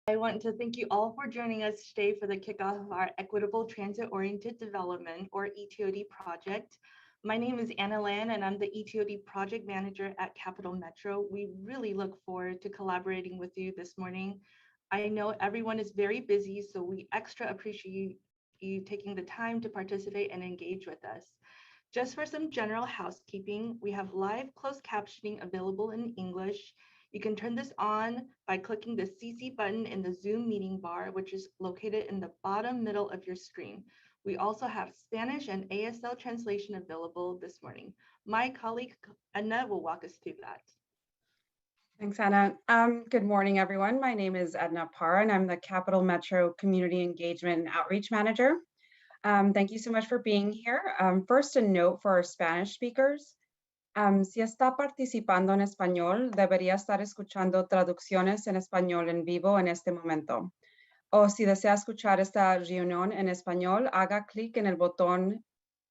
I want to thank you all for joining us today for the kickoff of our Equitable Transit-Oriented Development, or ETOD project. My name is Anna Lan, and I'm the ETOD project manager at Capital Metro. We really look forward to collaborating with you this morning. I know everyone is very busy, so we extra appreciate you taking the time to participate and engage with us. Just for some general housekeeping, we have live closed captioning available in English. You can turn this on by clicking the CC button in the Zoom meeting bar, which is located in the bottom middle of your screen. We also have Spanish and ASL translation available this morning. My colleague Edna will walk us through that. Thanks, Anna. Good morning, everyone. My name is Edna Parr, and I'm the Capital Metro Community Engagement and Outreach Manager. Thank you so much for being here. First, a note for our Spanish speakers. Si está participando en español, debería estar escuchando traducciones en español en vivo en este momento. O si desea escuchar esta reunión en español, haga clic en el botón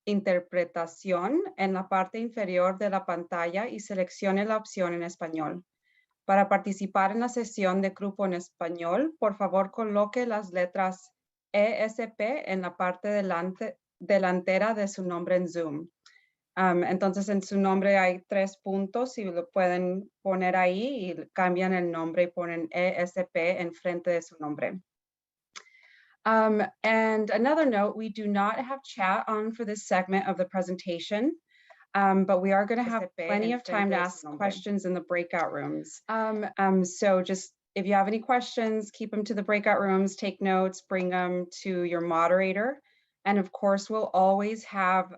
Interpretación en la parte inferior de la pantalla y seleccione la opción en español. Para participar en la sesión de grupo en español, por favor coloque las letras ESP en la parte delantera de su nombre en Zoom. Entonces en su nombre hay 3 puntos y lo pueden poner ahí y cambian el nombre y ponen ESP enfrente de su nombre. And another note, we do not have chat on for this segment of the presentation, but we are going to have plenty of time to ask questions in the breakout rooms. So just if you have any questions, keep them to the breakout rooms, take notes, bring them to your moderator. And of course, we'll always have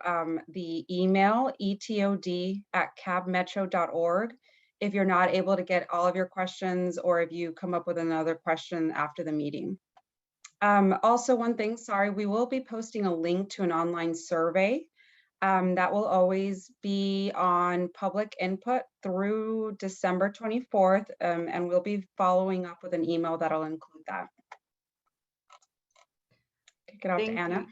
the email etod@cabmetro.org if you're not able to get all of your questions or if you come up with another question after the meeting. Also, one thing, sorry, we will be posting a link to an online survey that will always be on public input through December 24th, and we'll be following up with an email that'll include that. Kick it off to Anna.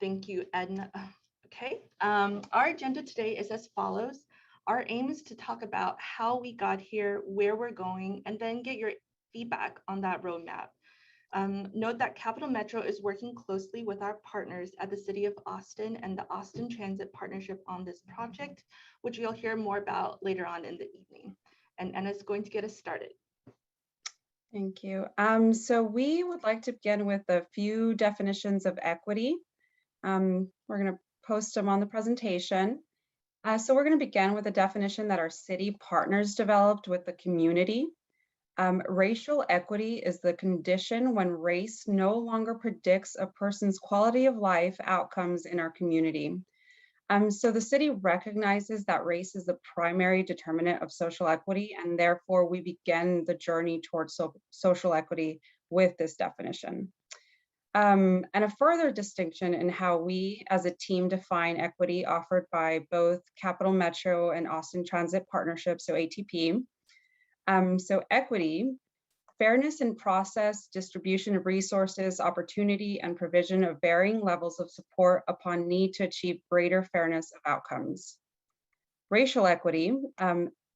Thank you, Edna. Okay, our agenda today is as follows. Our aim is to talk about how we got here, where we're going, and then get your feedback on that roadmap. Note that Capital Metro is working closely with our partners at the City of Austin and the Austin Transit Partnership on this project, which you'll hear more about later on in the evening. And Anna's going to get us started. Thank you. So we would like to begin with a few definitions of equity. We're going to post them on the presentation. So we're going to begin with a definition that our city partners developed with the community. Racial equity is the condition when race no longer predicts a person's quality of life outcomes in our community. So the city recognizes that race is the primary determinant of social equity, and therefore we begin the journey towards social equity with this definition. And a further distinction in how we as a team define equity offered by both Capital Metro and Austin Transit Partnership, so ATP. So equity, fairness in process, distribution of resources, opportunity, and provision of varying levels of support upon need to achieve greater fairness of outcomes. Racial equity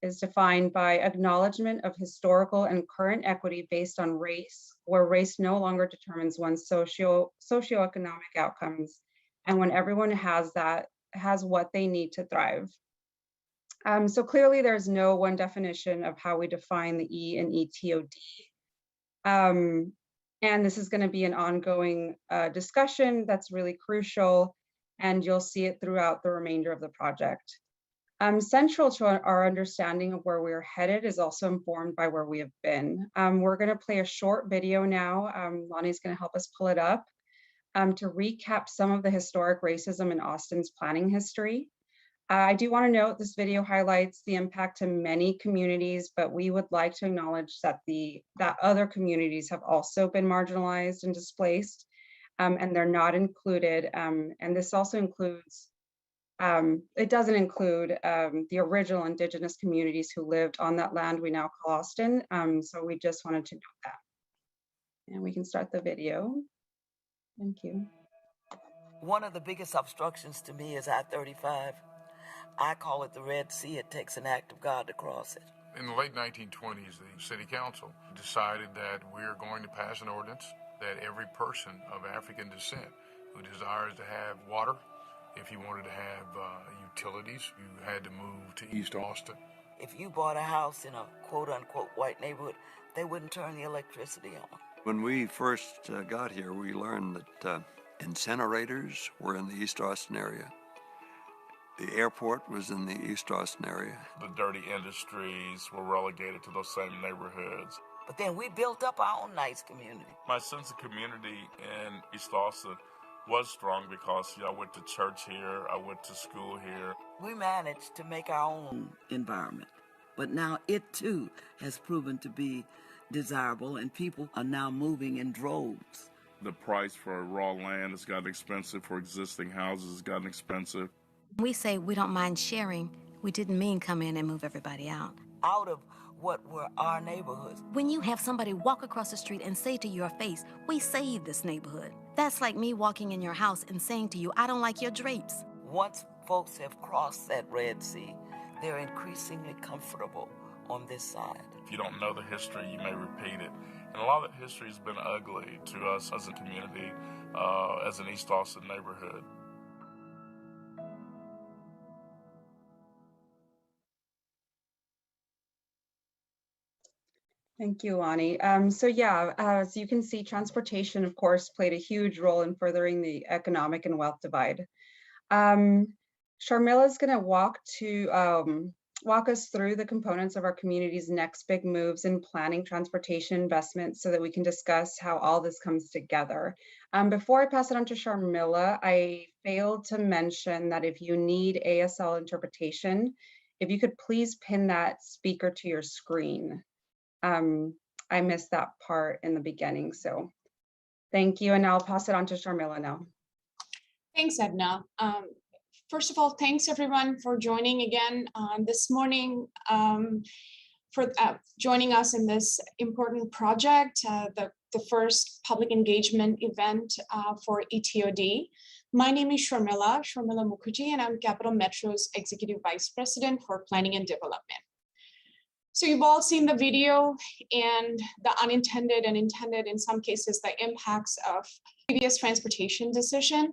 is defined by acknowledgement of historical and current equity based on race, where race no longer determines one's socioeconomic outcomes, and when everyone has what they need to thrive. So clearly there's no one definition of how we define the E in ETOD. And this is going to be an ongoing discussion that's really crucial, and you'll see it throughout the remainder of the project. Central to our understanding of where we're headed is also informed by where we have been. We're going to play a short video now. Lonnie's going to help us pull it up to recap some of the historic racism in Austin's planning history. I do want to note this video highlights the impact to many communities, but we would like to acknowledge that other communities have also been marginalized and displaced, and they're not included. And this also includes, it doesn't include the original indigenous communities who lived on that land we now call Austin. So we just wanted to note that. And we can start the video. Thank you. One of the biggest obstructions to me is I-35. I call it the Red Sea. It takes an act of God to cross it. In the late 1920s, the city council decided that we're going to pass an ordinance that every person of African descent who desires to have water, if you wanted to have utilities, you had to move to East Austin. If you bought a house in a quote-unquote white neighborhood, they wouldn't turn the electricity on. When we first got here, we learned that incinerators were in the East Austin area. The airport was in the East Austin area. The dirty industries were relegated to those same neighborhoods. But then we built up our own nice community. My sense of community in East Austin was strong because I went to church here, I went to school here. We managed to make our own environment, but now it too has proven to be desirable, and people are now moving in droves. The price for raw land has gotten expensive, for existing houses has gotten expensive. We say we don't mind sharing. We didn't mean come in and move everybody out. Out of what were our neighborhoods. When you have somebody walk across the street and say to your face, we saved this neighborhood. That's like me walking in your house and saying to you, I don't like your drapes. Once folks have crossed that Red Sea, they're increasingly comfortable on this side. If you don't know the history, you may repeat it. And a lot of that history has been ugly to us as a community, as an East Austin neighborhood. Thank you, Ani. So yeah, as you can see, transportation, of course, played a huge role in furthering the economic and wealth divide. Sharmila is going to walk us through the components of our community's next big moves in planning transportation investments so that we can discuss how all this comes together. Before I pass it on to Sharmila, I failed to mention that if you need ASL interpretation, if you could please pin that speaker to your screen. I missed that part in the beginning, so thank you. And I'll pass it on to Sharmila now. Thanks, Edna. First of all, thanks everyone for joining again this morning, for joining us in this important project, the first public engagement event for ETOD. My name is Sharmila Mukherjee, and I'm Capital Metro's Executive Vice President for Planning and Development. So you've all seen the video and the unintended and intended, in some cases, the impacts of previous transportation decision.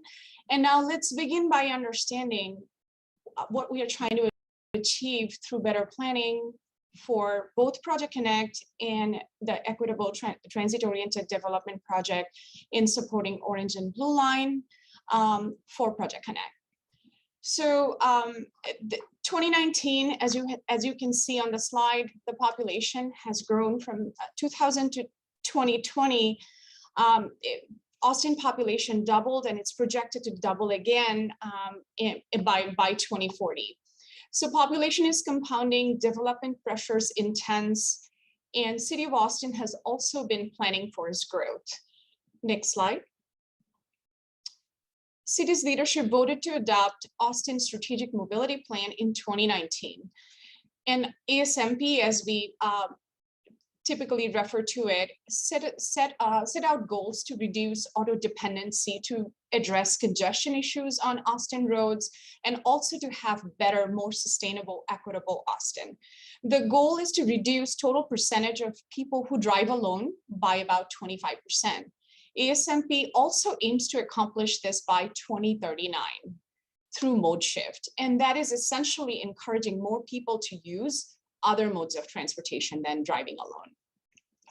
And now let's begin by understanding what we are trying to achieve through better planning for both Project Connect and the Equitable Transit-Oriented Development Project in supporting Orange and Blue Line for Project Connect. So 2019, as you can see on the slide, the population has grown from 2000 to 2020. Austin population doubled, and it's projected to double again by 2040. So population is compounding, development pressures intense, and City of Austin has also been planning for its growth. Next slide. City's leadership voted to adopt Austin's Strategic Mobility Plan in 2019. And ASMP, as we typically refer to it, set out goals to reduce auto dependency, to address congestion issues on Austin roads, and also to have better, more sustainable, equitable Austin. The goal is to reduce total percentage of people who drive alone by about 25%. ASMP also aims to accomplish this by 2039 through mode shift. And that is essentially encouraging more people to use other modes of transportation than driving alone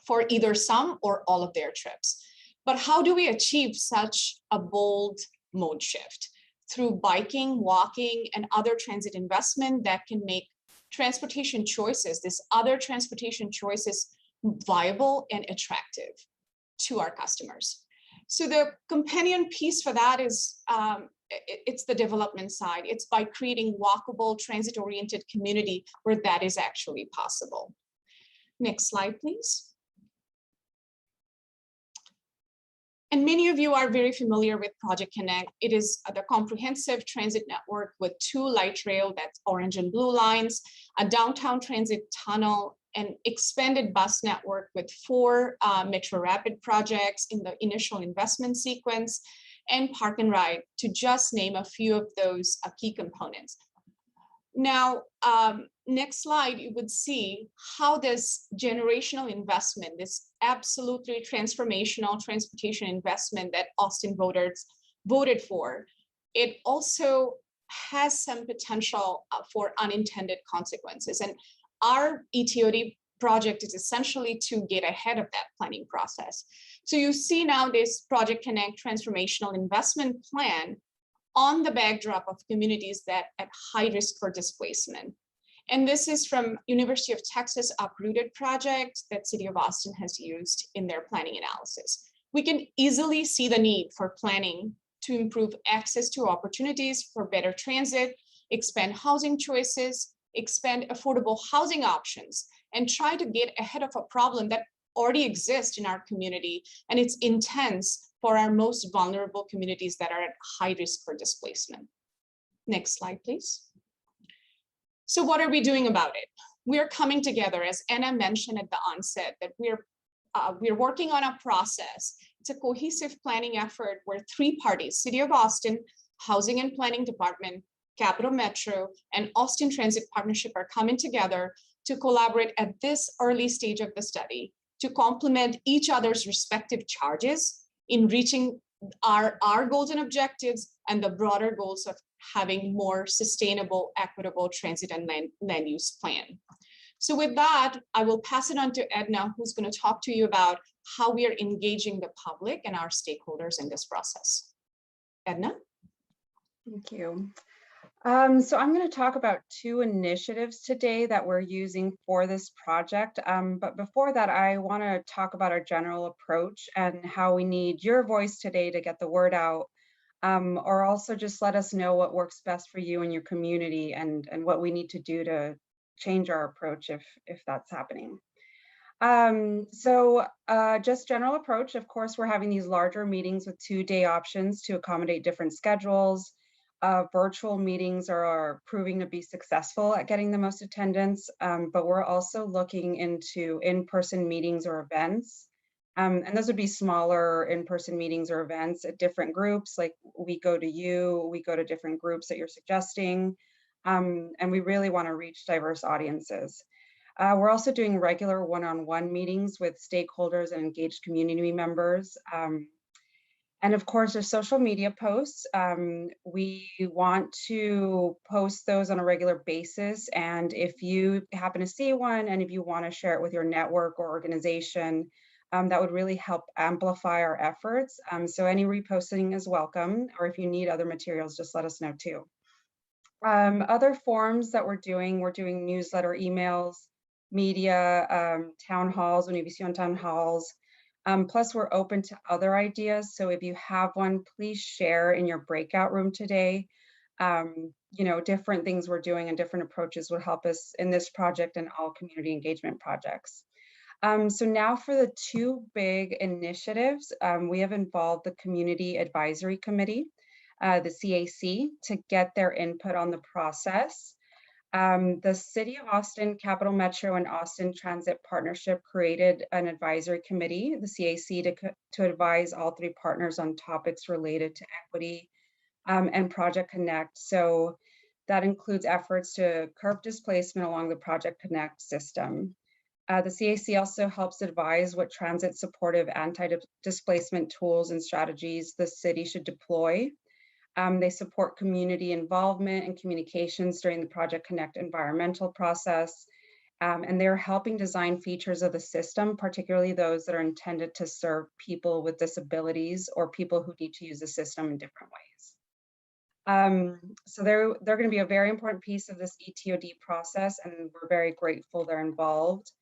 for either some or all of their trips. But how do we achieve such a bold mode shift? Through biking, walking, and other transit investment that can make transportation choices, this other transportation choices, viable and attractive to our customers. So the companion piece for that is, it's the development side. It's by creating walkable, transit-oriented community where that is actually possible. Next slide, please. And many of you are very familiar with Project Connect. It is the comprehensive transit network with 2 light rail, that's Orange and Blue lines, a downtown transit tunnel, an expanded bus network with 4 Metro Rapid projects in the initial investment sequence, and Park and Ride, to just name a few of those key components. Now, next slide, you would see how this generational investment, this absolutely transformational transportation investment that Austin voters voted for, it also has some potential for unintended consequences. And our ETOD project is essentially to get ahead of that planning process. So you see now this Project Connect transformational investment plan on the backdrop of communities that at high risk for displacement. And this is from University of Texas Uprooted project that City of Austin has used in their planning analysis. We can easily see the need for planning to improve access to opportunities for better transit, expand housing choices, expand affordable housing options, and try to get ahead of a problem that already exists in our community, and it's intense for our most vulnerable communities that are at high risk for displacement. Next slide, please. So what are we doing about it? We're coming together, as Anna mentioned at the onset, that we're working on a process. It's a cohesive planning effort where 3 parties, City of Austin, Housing and Planning Department, Capital Metro, and Austin Transit Partnership are coming together to collaborate at this early stage of the study to complement each other's respective charges in reaching our goals and objectives and the broader goals of having more sustainable, equitable transit and land use plan. So with that, I will pass it on to Edna, who's going to talk to you about how we are engaging the public and our stakeholders in this process. Edna? Thank you. So I'm going to talk about 2 initiatives today that we're using for this project. But before that, I want to talk about our general approach and how we need your voice today to get the word out, or also just let us know what works best for you and your community and what we need to do to change our approach if that's happening. Just general approach, of course, we're having these larger meetings with 2-day options to accommodate different schedules. Virtual meetings are proving to be successful at getting the most attendance, but we're also looking into in-person meetings or events. And those would be smaller in-person meetings or events at different groups, like we go to you, we go to different groups that you're suggesting, and we really want to reach diverse audiences. We're also doing regular one-on-one meetings with stakeholders and engaged community members. And of course, there's social media posts. We want to post those on a regular basis. And if you happen to see one, and if you want to share it with your network or organization, that would really help amplify our efforts. So any reposting is welcome, or if you need other materials, just let us know too. Other forms that we're doing newsletter, emails, media, town halls, Univision town halls. Plus, we're open to other ideas. So if you have one, please share in your breakout room today. Different things we're doing and different approaches would help us in this project and all community engagement projects. So now for the 2 big initiatives, we have involved the Community Advisory Committee, the CAC, to get their input on the process. The City of Austin, Capital Metro, and Austin Transit Partnership created an advisory committee, the CAC, to advise all 3 partners on topics related to equity and Project Connect. So that includes efforts to curb displacement along the Project Connect system. The CAC also helps advise what transit supportive anti-displacement tools and strategies the city should deploy. They support community involvement and communications during the Project Connect environmental process. And they're helping design features of the system, particularly those that are intended to serve people with disabilities or people who need to use the system in different ways. So they're going to be a very important piece of this ETOD process, and we're very grateful they're involved.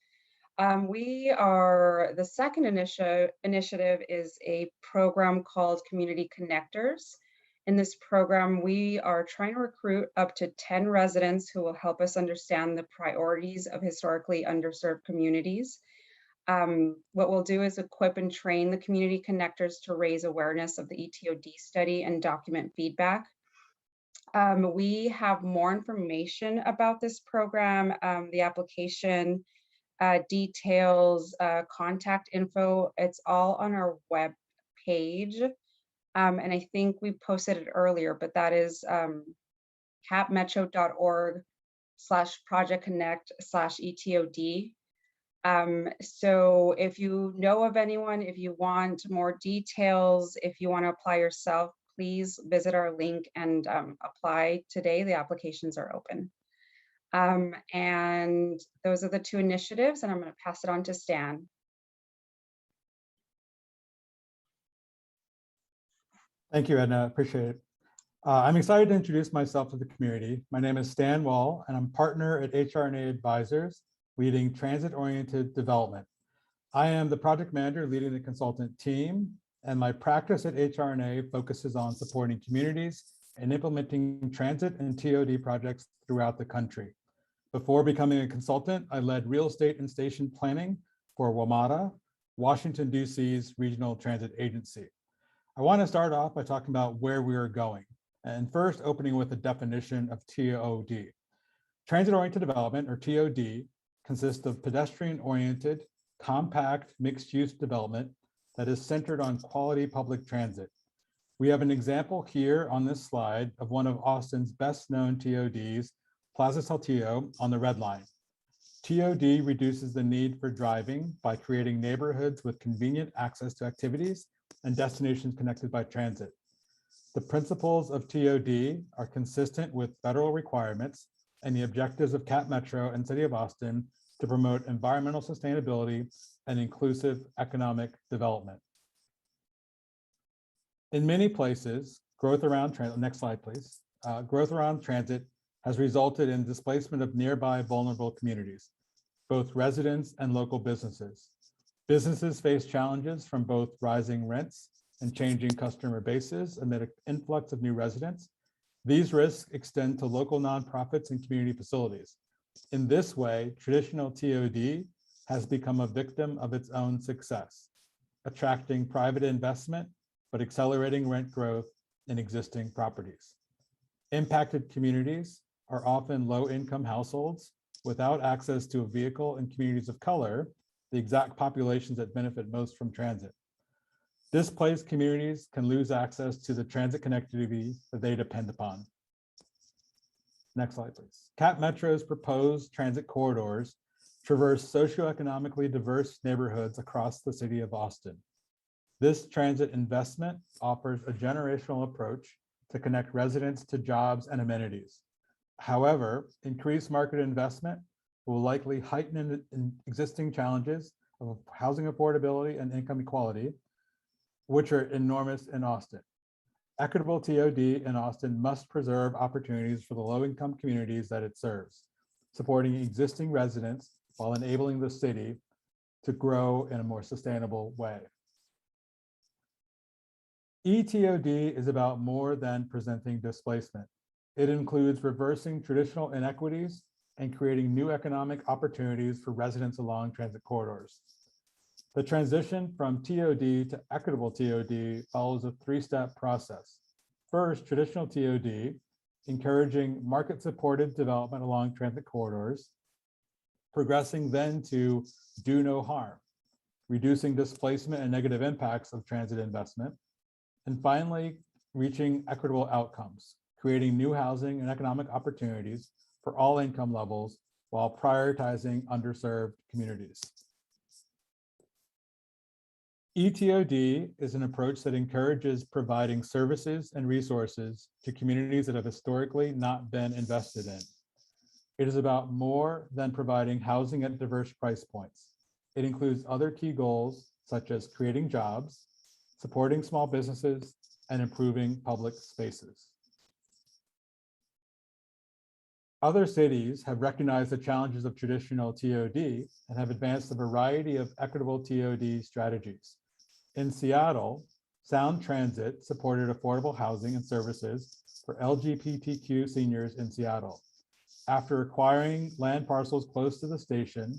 The second initiative is a program called Community Connectors. In this program, we are trying to recruit up to 10 residents who will help us understand the priorities of historically underserved communities. What we'll do is equip and train the community connectors to raise awareness of the ETOD study and document feedback. We have more information about this program, the application, details, contact info. It's all on our web page. And I think we posted it earlier, but that is capmetro.org www.projectconnect.com/ETOD. So if you know of anyone, if you want more details, if you want to apply yourself, please visit our link and apply today. The applications are open. And those are the two initiatives, and I'm going to pass it on to Stan. Thank you, Edna. Appreciate it. I'm excited to introduce myself to the community. My name is Stan Wall, and I'm partner at HRNA Advisors, leading transit-oriented development. I am the project manager leading the consultant team, and my practice at HRNA focuses on supporting communities and implementing transit and TOD projects throughout the country. Before becoming a consultant, I led real estate and station planning for WMATA, Washington, D.C.'s regional transit agency. I want to start off by talking about where we are going, and first opening with a definition of TOD. Transit-oriented development, or TOD, consists of pedestrian-oriented, compact, mixed-use development that is centered on quality public transit. We have an example here on this slide of one of Austin's best-known TODs, Plaza Saltillo on the Red Line. TOD reduces the need for driving by creating neighborhoods with convenient access to activities and destinations connected by transit. The principles of TOD are consistent with federal requirements and the objectives of Cap Metro and City of Austin to promote environmental sustainability and inclusive economic development. In many places, growth around transit, next slide please, growth around transit has resulted in displacement of nearby vulnerable communities, both residents and local businesses. Businesses face challenges from both rising rents and changing customer bases amid an influx of new residents. These risks extend to local nonprofits and community facilities. In this way, traditional TOD has become a victim of its own success, attracting private investment, but accelerating rent growth in existing properties. Impacted communities are often low-income households without access to a vehicle, and communities of color, the exact populations that benefit most from transit. Displaced communities can lose access to the transit connectivity that they depend upon. Next slide, please. Cap Metro's proposed transit corridors traverse socioeconomically diverse neighborhoods across the city of Austin. This transit investment offers a generational approach to connect residents to jobs and amenities. However, increased market investment will likely heighten existing challenges of housing affordability and income equality, which are enormous in Austin. Equitable TOD in Austin must preserve opportunities for the low-income communities that it serves, supporting existing residents while enabling the city to grow in a more sustainable way. ETOD is about more than presenting displacement. It includes reversing traditional inequities and creating new economic opportunities for residents along transit corridors. The transition from TOD to equitable TOD follows a three-step process. First, traditional TOD, encouraging market-supported development along transit corridors, progressing then to do no harm, reducing displacement and negative impacts of transit investment, and finally, reaching equitable outcomes, creating new housing and economic opportunities for all income levels while prioritizing underserved communities. ETOD is an approach that encourages providing services and resources to communities that have historically not been invested in. It is about more than providing housing at diverse price points. It includes other key goals, such as creating jobs, supporting small businesses, and improving public spaces. Other cities have recognized the challenges of traditional TOD and have advanced a variety of equitable TOD strategies. In Seattle, Sound Transit supported affordable housing and services for LGBTQ seniors in Seattle. After acquiring land parcels close to the station,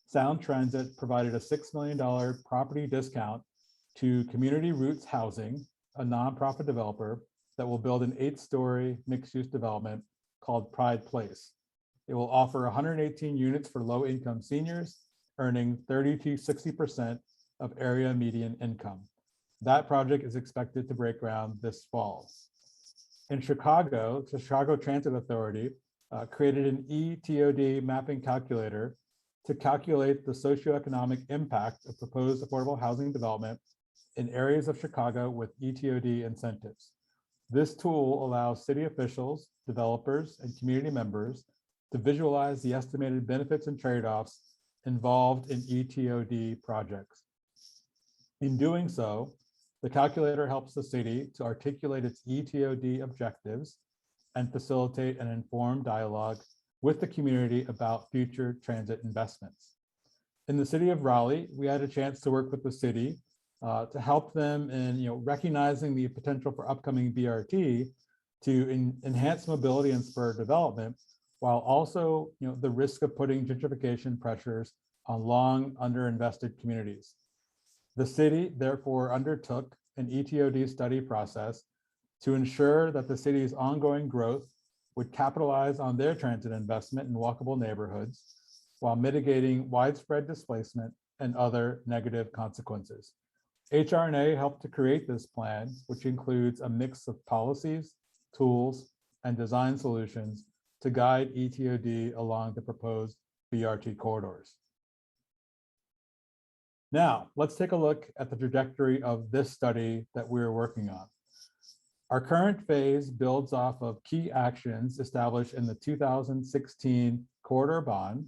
Sound Transit provided a $6 million property discount to Community Roots Housing, a nonprofit developer that will build an 8-story mixed-use development called Pride Place. It will offer 118 units for low-income seniors, earning 30 to 60% of area median income. That project is expected to break ground this fall. In Chicago, the Chicago Transit Authority created an ETOD mapping calculator to calculate the socioeconomic impact of proposed affordable housing development in areas of Chicago with ETOD incentives. This tool allows city officials, developers, and community members to visualize the estimated benefits and trade-offs involved in ETOD projects. In doing so, the calculator helps the city to articulate its ETOD objectives and facilitate an informed dialogue with the community about future transit investments. In the city of Raleigh, we had a chance to work with the city to help them in recognizing the potential for upcoming BRT to enhance mobility and spur development, while also the risk of putting gentrification pressures on long underinvested communities. The city therefore undertook an ETOD study process to ensure that the city's ongoing growth would capitalize on their transit investment in walkable neighborhoods while mitigating widespread displacement and other negative consequences. HRNA helped to create this plan, which includes a mix of policies, tools, and design solutions to guide ETOD along the proposed BRT corridors. Now, let's take a look at the trajectory of this study that we're working on. Our current phase builds off of key actions established in the 2016 Corridor Bond,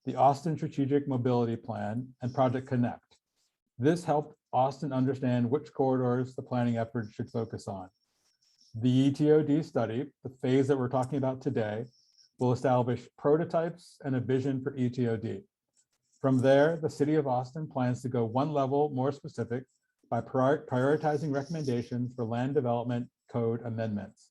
the Austin Strategic Mobility Plan, and Project Connect. This helped Austin understand which corridors the planning effort should focus on. The ETOD study, the phase that we're talking about today, will establish prototypes and a vision for ETOD. From there, the City of Austin plans to go one level more specific by prioritizing recommendations for land development code amendments.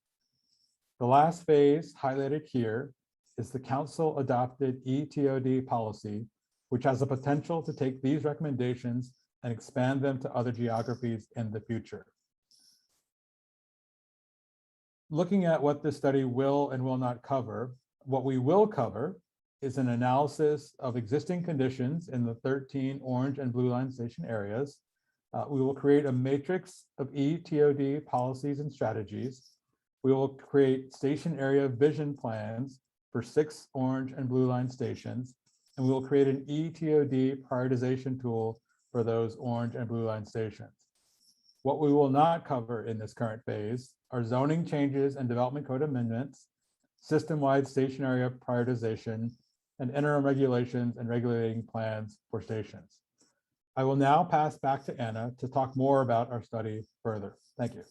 The last phase highlighted here is the council adopted ETOD policy, which has the potential to take these recommendations and expand them to other geographies in the future. Looking at what this study will and will not cover, what we will cover is an analysis of existing conditions in the 13 orange and blue line station areas. We will create a matrix of ETOD policies and strategies. We will create station area vision plans for 6 orange and blue line stations, and we will create an ETOD prioritization tool for those orange and blue line stations. What we will not cover in this current phase are zoning changes and development code amendments, system-wide station area prioritization, and interim regulations and regulating plans for stations. I will now pass back to Anna to talk more about our study further. Thank you.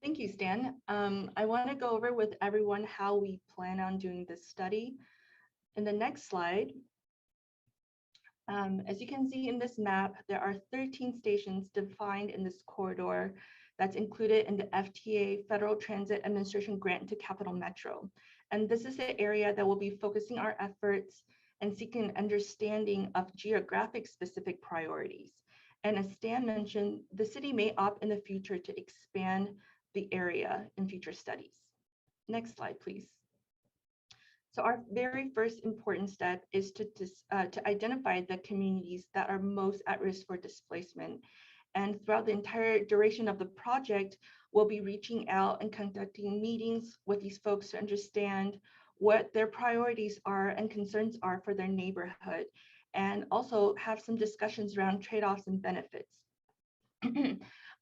Thank you, Stan. I want to go over with everyone how we plan on doing this study. In the next slide, as you can see in this map, there are 13 stations defined in this corridor that's included in the FTA Federal Transit Administration grant to Capital Metro. And this is the area that will be focusing our efforts and seeking understanding of geographic specific priorities. And as Stan mentioned, the city may opt in the future to expand the area in future studies. Next slide, please. So our very first important step is to identify the communities that are most at risk for displacement. And throughout the entire duration of the project, we'll be reaching out and conducting meetings with these folks to understand what their priorities are and concerns are for their neighborhood, and also have some discussions around trade-offs and benefits.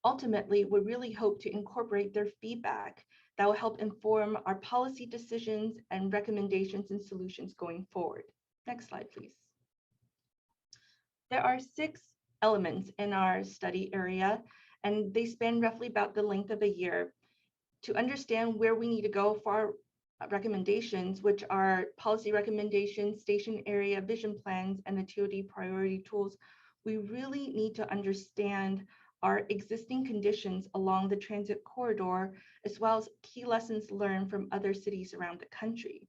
Ultimately, we really hope to incorporate their feedback that will help inform our policy decisions and recommendations and solutions going forward. Next slide, please. There are 6 elements in our study area, and they span roughly about the length of a year. To understand where we need to go for our recommendations, which are policy recommendations, station area vision plans, and the TOD priority tools, we really need to understand our existing conditions along the transit corridor, as well as key lessons learned from other cities around the country.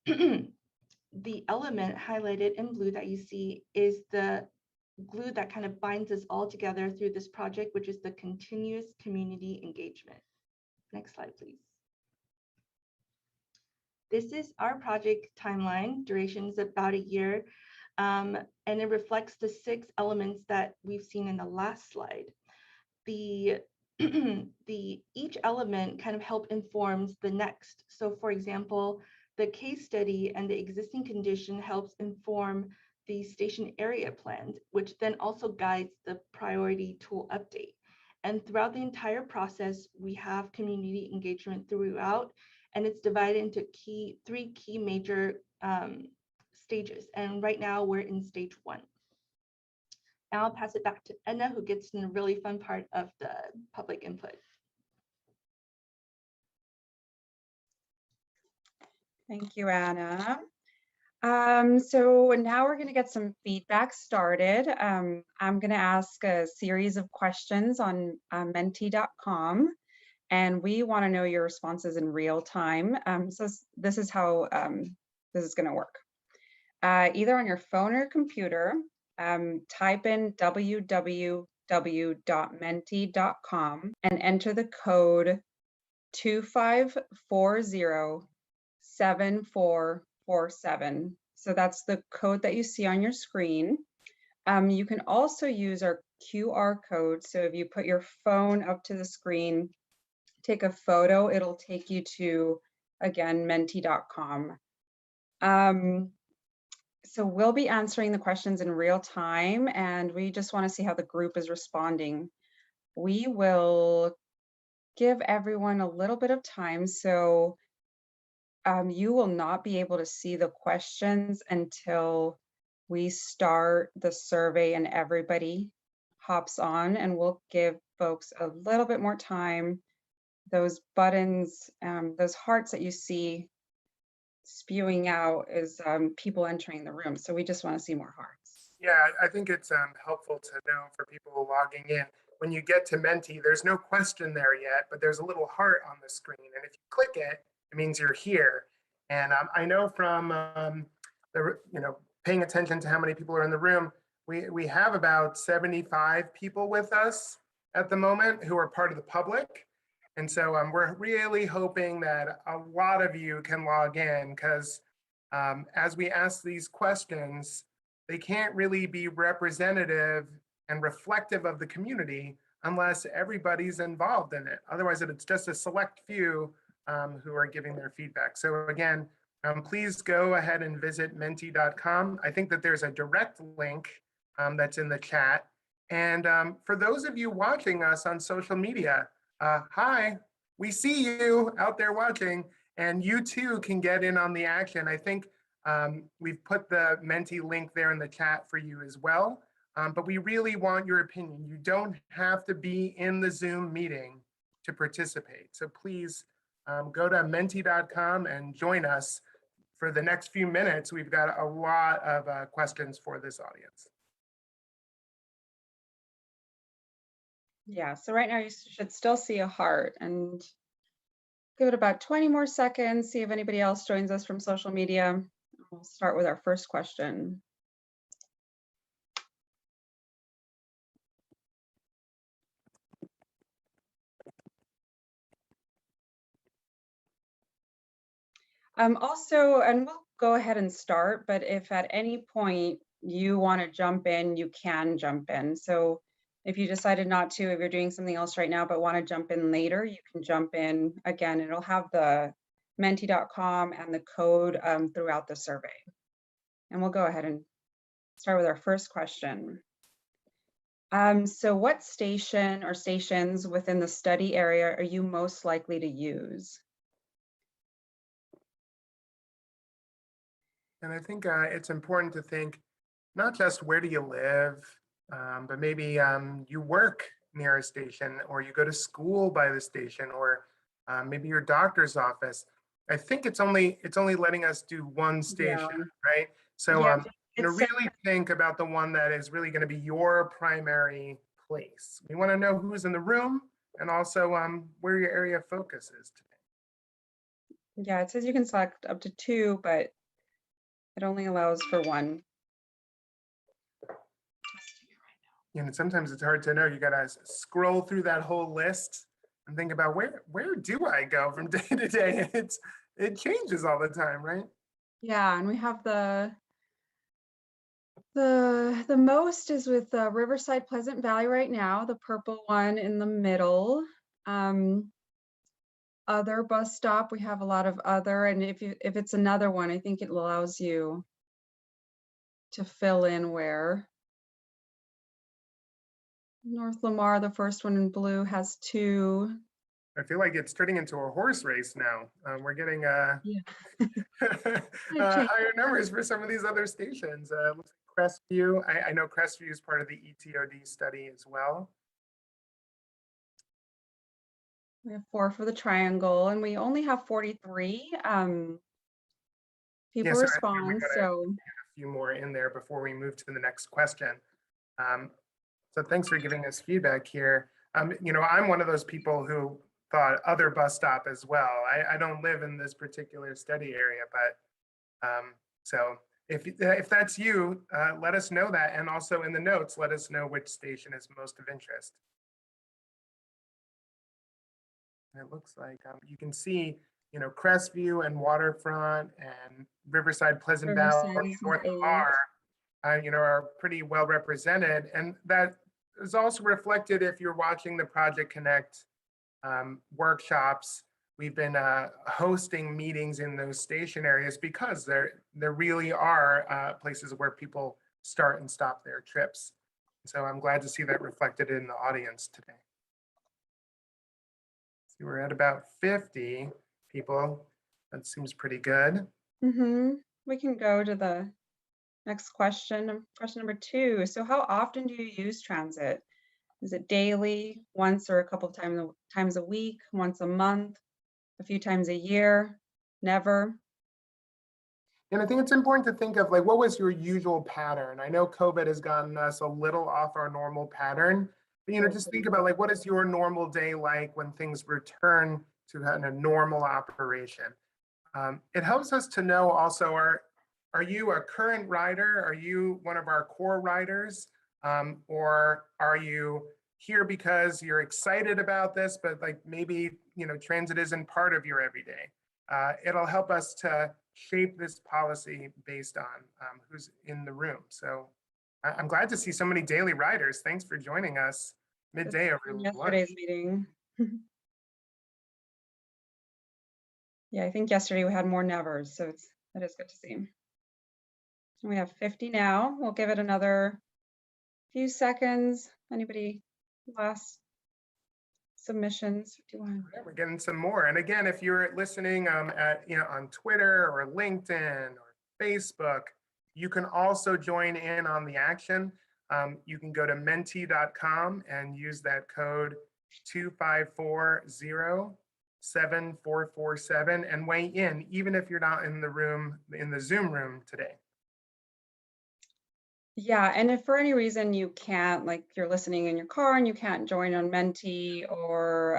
The element highlighted in blue that you see is the glue that kind of binds us all together through this project, which is the continuous community engagement. Next slide, please. This is our project timeline. Duration is about a year, and it reflects the 6 elements that we've seen in the last slide. Each element kind of help informs the next. So for example, The case study and the existing condition helps inform the station area plans, which then also guides the priority tool update. And throughout the entire process, we have community engagement throughout, and it's divided into three key major stages. And right now we're in stage 1. Now I'll pass it back to Edna, who gets in the really fun part of the public input. Thank you, Anna. So now we're going to get some feedback started. I'm going to ask a series of questions on menti.com, and we want to know your responses in real time. So this is how this is going to work. Either on your phone or computer, type in www.menti.com and enter the code 25407447. So that's the code that you see on your screen. You can also use our QR code. So if you put your phone up to the screen, take a photo, it'll take you to, again, menti.com. So we'll be answering the questions in real time, and we just want to see how the group is responding. We will give everyone a little bit of time, so you will not be able to see the questions until we start the survey and everybody hops on, and we'll give folks a little bit more time. Those buttons, those hearts that you see spewing out is people entering the room. So we just want to see more hearts. Yeah, I think it's helpful to know for people logging in. When you get to Menti, there's no question there yet, but there's a little heart on the screen. And if you click it, it means you're here. And I know from paying attention to how many people are in the room, we have about 75 people with us at the moment who are part of the public. And so we're really hoping that a lot of you can log in, because as we ask these questions, they can't really be representative and reflective of the community unless everybody's involved in it. Otherwise, it's just a select few who are giving their feedback. So again, please go ahead and visit menti.com. I think that there's a direct link that's in the chat. And for those of you watching us on social media, hi, we see you out there watching, and you too can get in on the action. I think we've put the Menti link there in the chat for you as well, but we really want your opinion. You don't have to be in the Zoom meeting to participate. So please go to menti.com and join us for the next few minutes. We've got a lot of questions for this audience. Yeah, so right now you should still see a heart, and give it about 20 more seconds, see if anybody else joins us from social media. We'll start with our first question. Also, and we'll go ahead and start, but if at any point you want to jump in, you can jump in. So if you decided not to, if you're doing something else right now but want to jump in later, you can jump in. Again, it'll have the menti.com and the code throughout the survey. And we'll go ahead and start with our first question. So what station or stations within the study area are you most likely to use? And I think it's important to think not just where do you live, but maybe you work near a station, or you go to school by the station, or maybe your doctor's office. I think it's only letting us do one station, right? So really think about the one that is really going to be your primary place. We want to know who's in the room, and also where your area of focus is today. Yeah, it says you can select up to 2, but it only allows for 1. And sometimes it's hard to know. You got to scroll through that whole list and think about where do I go from day to day? It changes all the time, right? Yeah, and we have the most is with Riverside Pleasant Valley right now, the purple one in the middle. other bus stop. We have a lot of other, and if it's another one, I think it allows you to fill in where. North Lamar, the first one in blue, has 2. I feel like it's turning into a horse race now. We're getting Yeah. higher numbers for some of these other stations. Looks like Crestview. I know Crestview is part of the ETOD study as well. We have 4 for the triangle, and we only have 43 people So I think we respond. gotta So get a few more in there before we move to the next question. So thanks for giving us feedback here. You know, I'm one of those people who thought other bus stop as well. I don't live in this particular study area, but so if that's you, let us know that, and also in the notes, let us know which station is most of interest. And it looks like you can see, you know, Crestview and Waterfront and Riverside, Pleasant Riverside Valley, is North the 8. Lamar, you know, are pretty well represented. And that is also reflected if you're watching the Project Connect workshops. We've been hosting meetings in those station areas because there really are places where people start and stop their trips. So I'm glad to see that reflected in the audience today. So we're at about 50 people. That seems pretty good. We can go to the next question. Question number 2. So how often do you use transit? Is it daily, once or a couple of times a week, once a month, a few times a year, never? And I think it's important to think of like, what was your usual pattern? I know COVID has gotten us a little off our normal pattern, but, you know, just think about like, what is your normal day like when things return to a normal operation? It helps us to know also, are you a current rider? Are you one of our core riders? Or are you here because you're excited about this, but like maybe, you know, transit isn't part of your everyday? It'll help us to shape this policy based on who's in the room. So I'm glad to see so many daily riders. Thanks for joining us midday over lunch. Yesterday's meeting. Yeah, I think yesterday we had more nevers, so that is good to see. We have 50 now. We'll give it another few seconds. Anybody last submissions? 51. Yeah, we're getting some more. And again, if you're listening on Twitter or LinkedIn or Facebook, you can also join in on the action. You can go to menti.com and use that code 2540747 and weigh in, even if you're not in the room, in the Zoom room today. Yeah, and if for any reason you can't, like you're listening in your car and you can't join on Menti, or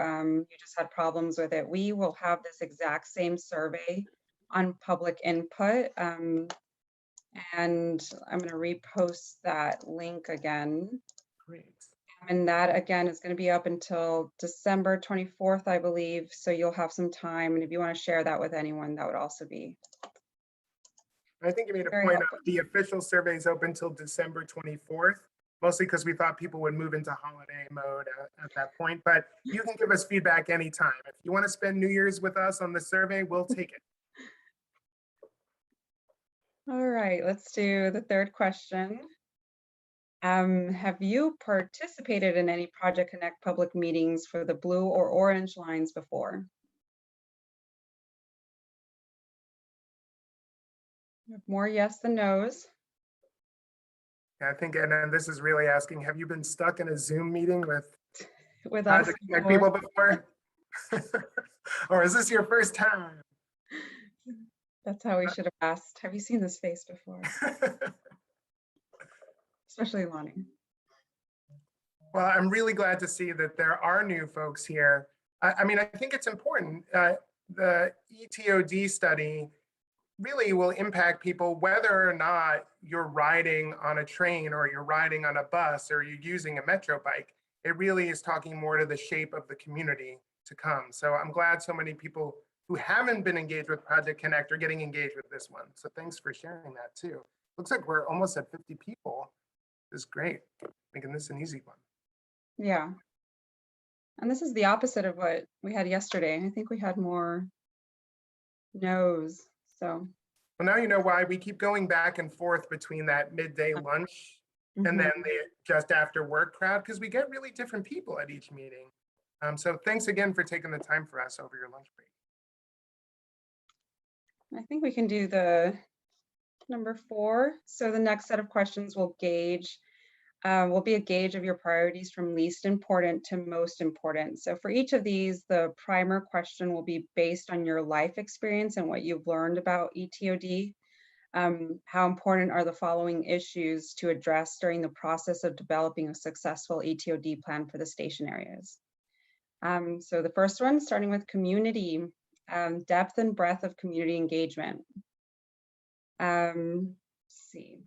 you just had problems with it, we will have this exact same survey on public input. And I'm going to repost that link again. Great. And that again is going to be up until December 24th, I believe. So you'll have some time. And if you want to share that with anyone, that would also be. I think you made a Very point helpful. of the official survey is open till December 24th, mostly because we thought people would move into holiday mode at that point, but you can give us feedback anytime. If you want to spend New Year's with us on the survey, we'll take it. All right, let's do the third question. Have you participated in any Project Connect public meetings for the blue or orange lines before? More yes than no's. Yeah, I think, and this is really asking, have you been stuck in a Zoom meeting with With us Project Connect people before? Or is this your first time? That's how we should have asked. Have you seen this face before? Especially Lonnie. Well, I'm really glad to see that there are new folks here. I mean, I think it's important. The ETOD study really will impact people whether or not you're riding on a train or you're riding on a bus or you're using a metro bike. It really is talking more to the shape of the community to come. So I'm glad so many people who haven't been engaged with Project Connect are getting engaged with this one. So thanks for sharing that too. Looks like we're almost at 50 people. This is great, making this an easy one. Yeah. And this is the opposite of what we had yesterday. I think we had more no's. So. Well, now you know why we keep going back and forth between that midday lunch and then the just after work crowd, because we get really different people at each meeting. So thanks again for taking the time for us over your lunch break. I think we can do the number 4. So the next set of questions will be a gauge of your priorities from least important to most important. So for each of these, the primer question will be based on your life experience and what you've learned about ETOD. How important are the following issues to address during the process of developing a successful ETOD plan for the station areas? So the first one, starting with community, depth and breadth of community engagement. Let's see.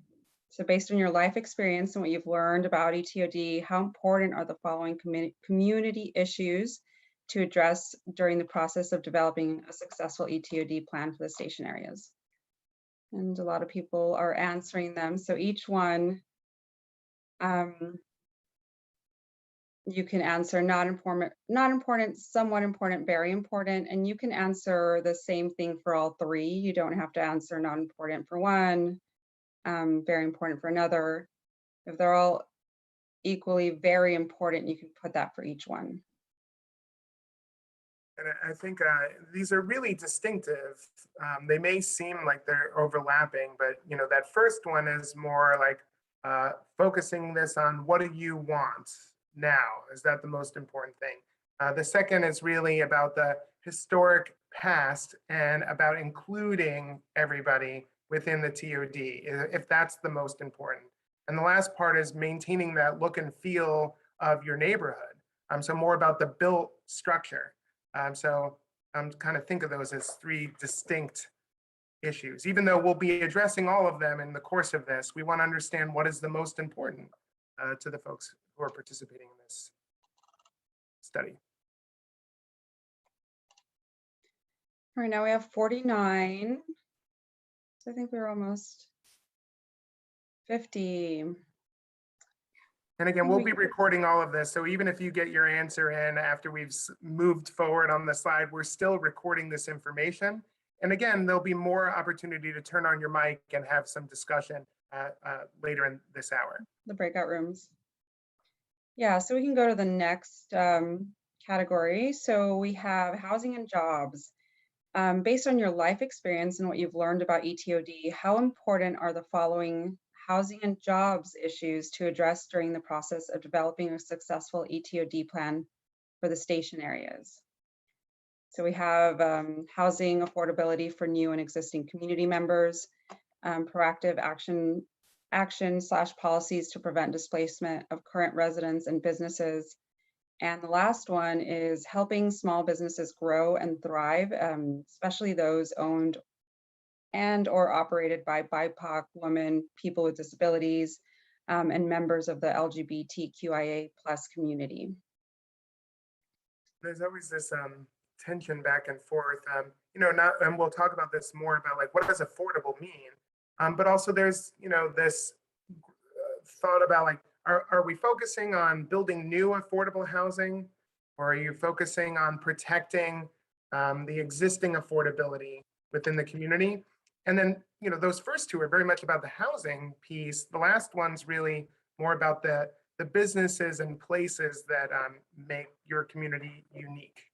So based on your life experience and what you've learned about ETOD, how important are the following community issues to address during the process of developing a successful ETOD plan for the station areas? And a lot of people are answering them. So each one, you can answer not important, somewhat important, very important, and you can answer the same thing for all 3. You don't have to answer not important for one, very important for another. If they're all equally very important, you can put that for each one. And I think these are really distinctive. They may seem like they're overlapping, but that first one is more like focusing this on what do you want now? Is that the most important thing? The second is really about the historic past and about including everybody within the TOD, if that's the most important. And the last part is maintaining that look and feel of your neighborhood. So more about the built structure. So kind of think of those as 3 distinct issues. Even though we'll be addressing all of them in the course of this, we want to understand what is the most important to the folks who are participating in this study. All right, now we have 49. So I think we're almost 50. And again, we'll be recording all of this. So even if you get your answer in after we've moved forward on the slide, we're still recording this information. And again, there'll be more opportunity to turn on your mic and have some discussion later in this hour. The breakout rooms. Yeah, so we can go to the next category. So we have housing and jobs. Based on your life experience and what you've learned about ETOD, how important are the following housing and jobs issues to address during the process of developing a successful ETOD plan for the station areas? So we have housing affordability for new and existing community members, proactive action/policies to prevent displacement of current residents and businesses. And the last one is helping small businesses grow and thrive, especially those owned and or operated by BIPOC, women, people with disabilities, and members of the LGBTQIA+ community. There's always this tension back and forth, and we'll talk about this more about like, what does affordable mean? But also there's, this thought about like, are we focusing on building new affordable housing, or are you focusing on protecting the existing affordability within the community? And then, those first 2 are very much about the housing piece. The last one's really more about the businesses and places that make your community unique.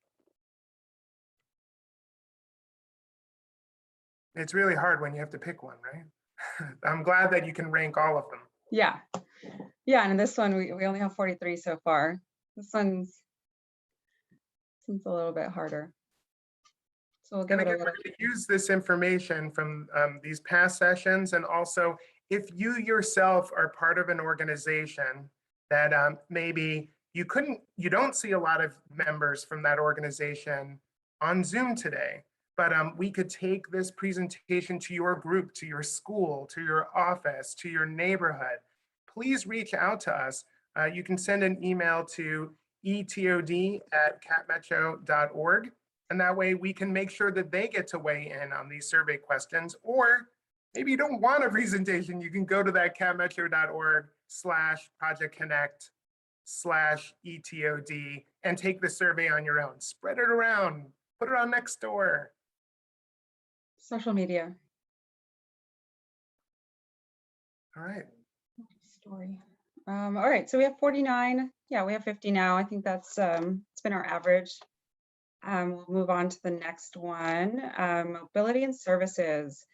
It's really hard when you have to pick one, right? I'm glad that you can rank all of them. Yeah, and in this one, we only have 43 so far. This one's a little bit harder. So we'll give it a little. We're going to use this information from these past sessions, and also if you yourself are part of an organization that maybe you don't see a lot of members from that organization on Zoom today, but we could take this presentation to your group, to your school, to your office, to your neighborhood. Please reach out to us. You can send an email to etod@capmetro.org. And that way we can make sure that they get to weigh in on these survey questions. Or maybe you don't want a presentation, you can go to that capmetro.org/project connect ETOD and take the survey on your own. Spread it around, put it on Nextdoor. Social media. All right. Story. All right, so we have 49. Yeah, we have 50 now. I think that's it's been our average. We'll move on to the next one, mobility and services.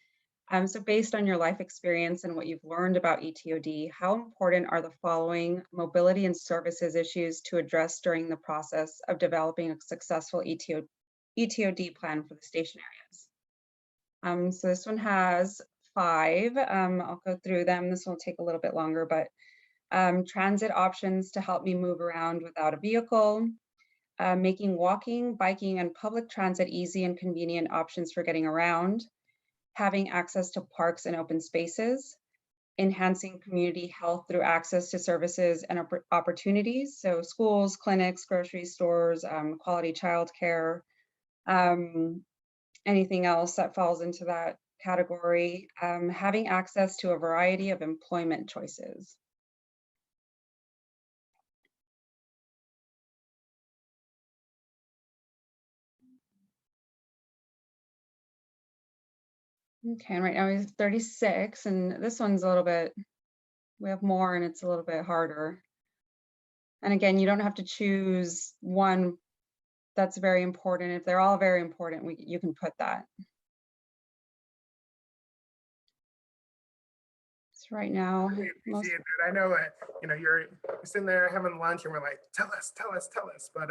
So based on your life experience and what you've learned about ETOD, how important are the following mobility and services issues to address during the process of developing a successful ETOD plan for the station areas? So this one has 5. I'll go through them. This will take a little bit longer, but transit options to help me move around without a vehicle, making walking, biking, and public transit easy and convenient options for getting around, having access to parks and open spaces, enhancing community health through access to services and opportunities, so schools, clinics, grocery stores, quality childcare, anything else that falls into that category, having access to a variety of employment choices. Okay, and right now he's 36, and this one's a little bit, we have more and it's a little bit harder. And again, you don't have to choose one that's very important. If they're all very important, you can put that. So right now, I appreciate that. I know that you're sitting there having lunch and we're like, tell us. But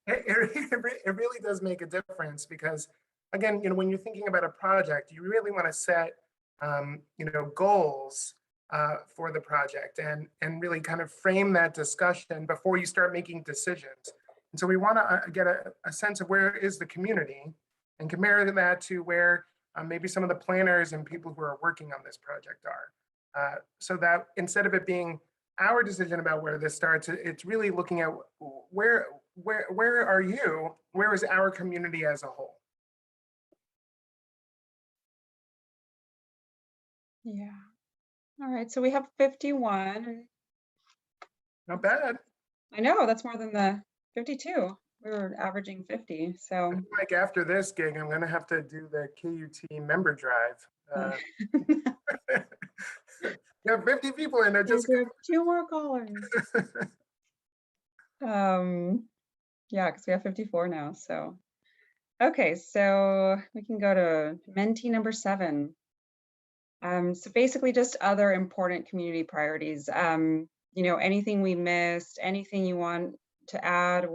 it really does make a difference because, again, when you're thinking about a project, you really want to set goals for the project and really kind of frame that discussion before you start making decisions. And so we want to get a sense of where is the community and compare that to where maybe some of the planners and people who are working on this project are. So that instead of it being our decision about where this starts, it's really looking at where are you? Where is our community as a whole? Yeah. All right, so we have 51. Not bad. I know, that's more than the 52. We were averaging 50, so. Like after this gig, I'm gonna have to do the KUT member drive. You have 50 people in there. Just 2 more callers. Yeah, because we have 54 now, so. Okay, so we can go to mentee number 7. So basically just other important community priorities. Anything we missed, anything you want to add,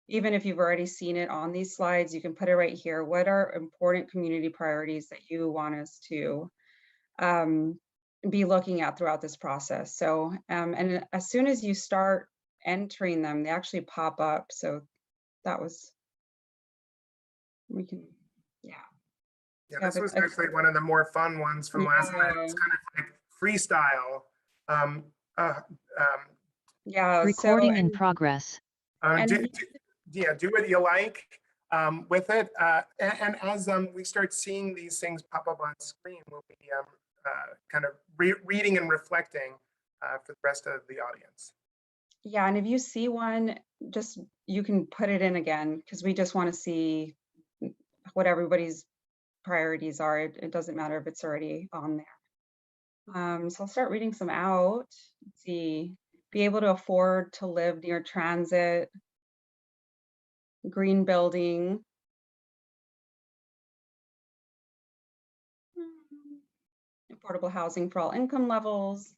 even if you've already seen it on these slides, you can put it right here. What are important community priorities that you want us to be looking at throughout this process? So, and as soon as you start entering them, they actually pop up. So that was, Yeah, this was actually one of the more fun ones from last night. It was kind of like freestyle. Yeah. Recording in progress. Do what you like with it. And as we start seeing these things pop up on screen, we'll be kind of reading and reflecting for the rest of the audience. Yeah, and if you see one, you can put it in again, because we just want to see what everybody's priorities are. It doesn't matter if it's already on there. So I'll start reading some out. Let's see. Be able to afford to live near transit, green building, affordable housing for all income levels,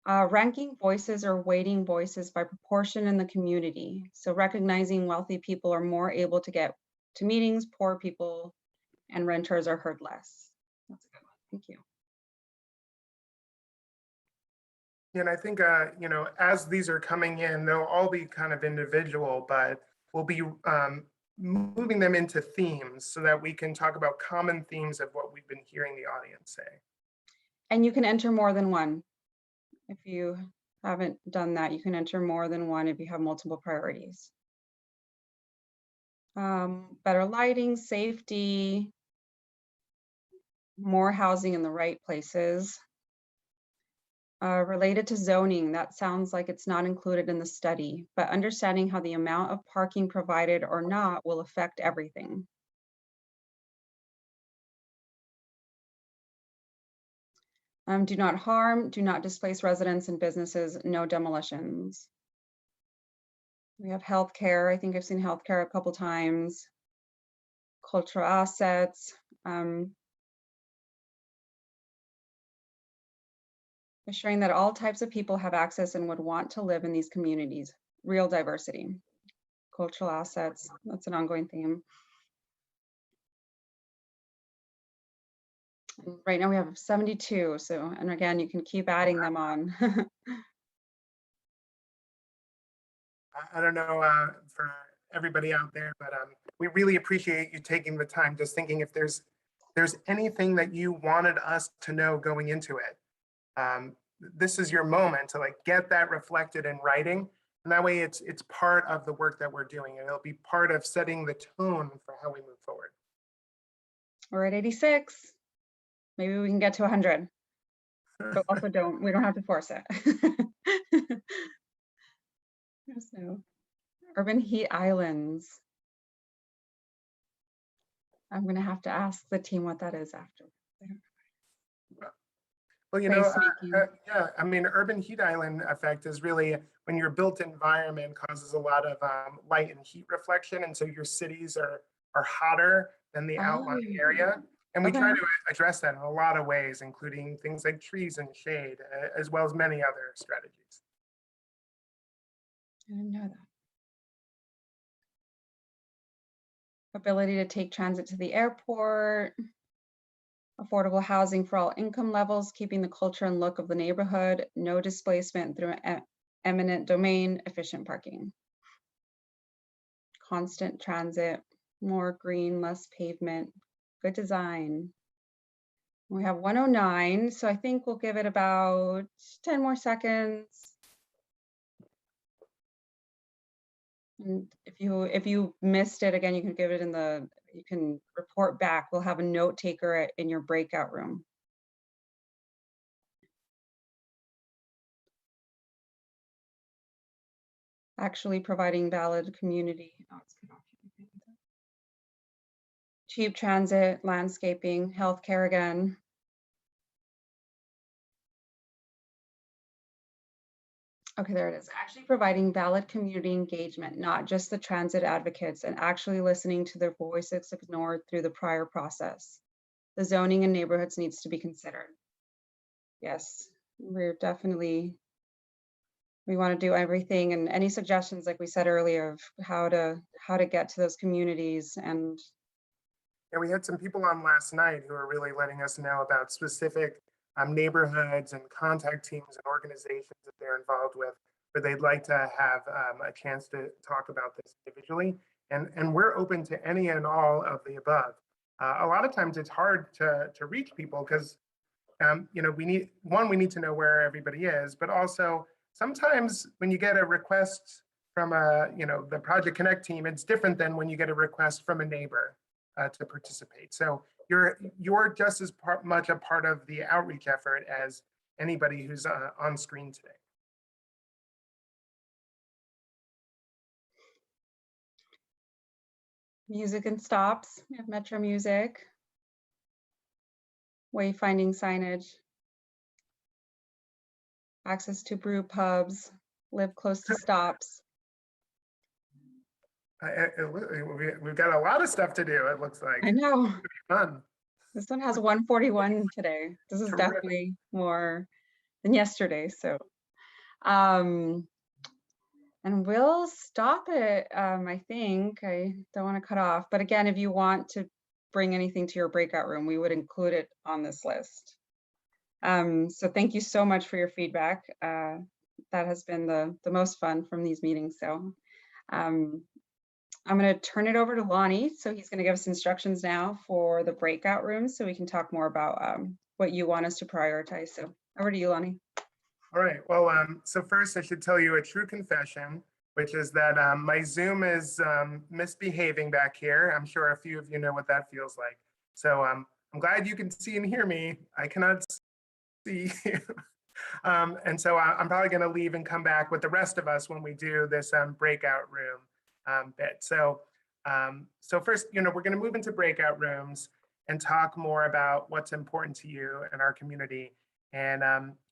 ranking voices or weighting voices by proportion in the community. So recognizing wealthy people are more able to get to meetings, poor people and renters are heard less. That's a good one. Thank you. And I think, as these are coming in, they'll all be kind of individual, but we'll be moving them into themes so that we can talk about common themes of what we've been hearing the audience say. And you can enter more than one. If you haven't done that, you can enter more than one if you have multiple priorities. Better lighting, safety, more housing in the right places. Related to zoning, that sounds like it's not included in the study, but understanding how the amount of parking provided or not will affect everything. Do not harm, do not displace residents and businesses, no demolitions. We have healthcare. I think I've seen healthcare a couple times. Cultural assets. Ensuring that all types of people have access and would want to live in these communities. Real diversity. Cultural assets, that's an ongoing theme. And right now we have 72, so, and again, you can keep adding them on. I don't know for everybody out there, but we really appreciate you taking the time, just thinking if there's anything that you wanted us to know going into it. This is your moment to like get that reflected in writing. And that way it's part of the work that we're doing, and it'll be part of setting the tone for how we move forward. We're at 86. Maybe we can get to 100. But also we don't have to force it. So, urban heat islands. I'm going to have to ask the team what that is after. Well, you know, yeah, I mean, urban heat island effect is really when your built environment causes a lot of light and heat reflection. And so your cities are hotter than the outlying area. And we try to address that in a lot of ways, including things like trees and shade, as well as many other strategies. I didn't know that. Ability to take transit to the airport. Affordable housing for all income levels, keeping the culture and look of the neighborhood, no displacement through eminent domain, efficient parking. Constant transit, more green, less pavement, good design. We have 109, so I think we'll give it about 10 more seconds. And if you missed it, again, you can give it you can report back. We'll have a note taker in your breakout room. Actually providing valid community. Oh, it's cut off. Cheap transit, landscaping, healthcare again. Okay, there it is. Actually providing valid community engagement, not just the transit advocates, and actually listening to their voices ignored through the prior process. The zoning in neighborhoods needs to be considered. Yes, we want to do everything, and any suggestions, like we said earlier, of how to get to those communities. And yeah, we had some people on last night who are really letting us know about specific neighborhoods and contact teams and organizations that they're involved with, where they'd like to have a chance to talk about this individually. And we're open to any and all of the above. A lot of times it's hard to reach people because, you know, we need to know where everybody is, but also sometimes when you get a request from the Project Connect team, it's different than when you get a request from a neighbor to participate. So you're just as much a part of the outreach effort as anybody who's on screen today. music and stops. We have Metro music. Wayfinding signage. Access to brew pubs. Live close to stops. We've got a lot of stuff to do, it looks like. I know. Fun. This one has 141 today. This is definitely more than yesterday. So, and we'll stop it. I think I don't want to cut off, but again, if you want to bring anything to your breakout room, we would include it on this list. So thank you so much for your feedback. That has been the most fun from these meetings. So I'm going to turn it over to Lonnie. So he's going to give us instructions now for the breakout rooms so we can talk more about what you want us to prioritize. So over to you, Lonnie. All right. Well, so first I should tell you a true confession, which is that my Zoom is misbehaving back here. I'm sure a few of you know what that feels like. So I'm glad you can see and hear me. I cannot see you. And so I'm probably going to leave and come back with the rest of us when we do this breakout room bit. So first, we're going to move into breakout rooms and talk more about what's important to you and our community. And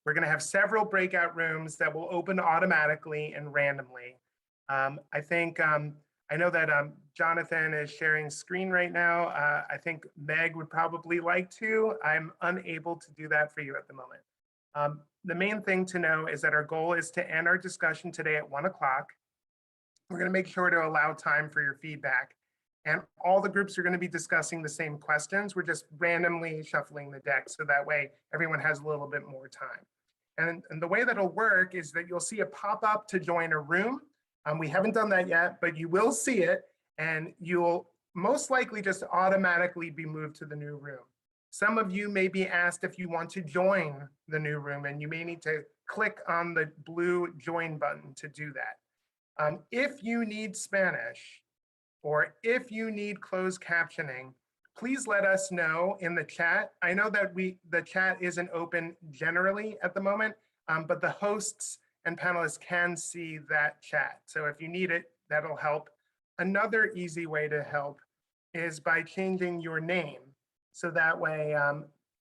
we're going to have several breakout rooms that will open automatically and randomly. I think, I know that Jonathan is sharing screen right now. I think Meg would probably like to. I'm unable to do that for you at the moment. The main thing to know is that our goal is to end our discussion today at 1 o'clock. We're going to make sure to allow time for your feedback. And all the groups are going to be discussing the same questions. We're just randomly shuffling the deck so that way everyone has a little bit more time. And the way that'll work is that you'll see a pop-up to join a room. We haven't done that yet, but you will see it, and you'll most likely just automatically be moved to the new room. Some of you may be asked if you want to join the new room, and you may need to click on the blue join button to do that. If you need Spanish, or if you need closed captioning, please let us know in the chat. I know that the chat isn't open generally at the moment, but the hosts and panelists can see that chat. So if you need it, that'll help. Another easy way to help is by changing your name. So that way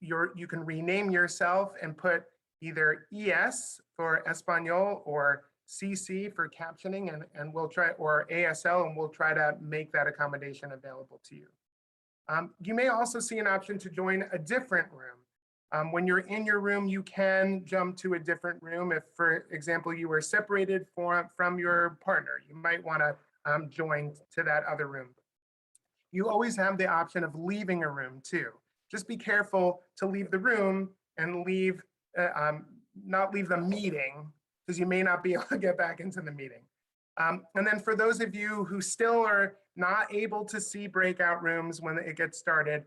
you can rename yourself and put either ES for Espanol or CC for captioning, and we'll try, or ASL, and we'll try to make that accommodation available to you. You may also see an option to join a different room. When you're in your room, you can jump to a different room. If, for example, you were separated from your partner, you might want to join to that other room. You always have the option of leaving a room too. Just be careful to leave the room and not leave the meeting, because you may not be able to get back into the meeting. And then for those of you who still are not able to see breakout rooms when it gets started,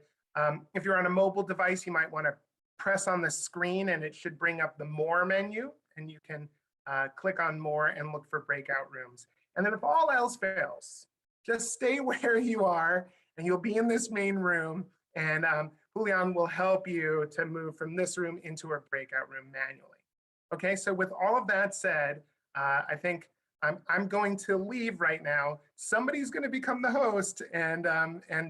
if you're on a mobile device, you might want to press on the screen and it should bring up the More menu, and you can click on More and look for breakout rooms. And then if all else fails, just stay where you are and you'll be in this main room, and Julian will help you to move from this room into a breakout room manually. Okay, so with all of that said, I think I'm going to leave right now. Somebody's going to become the host and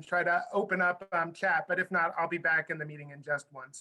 try to open up chat, but if not, I'll be back in the meeting in just 1 second.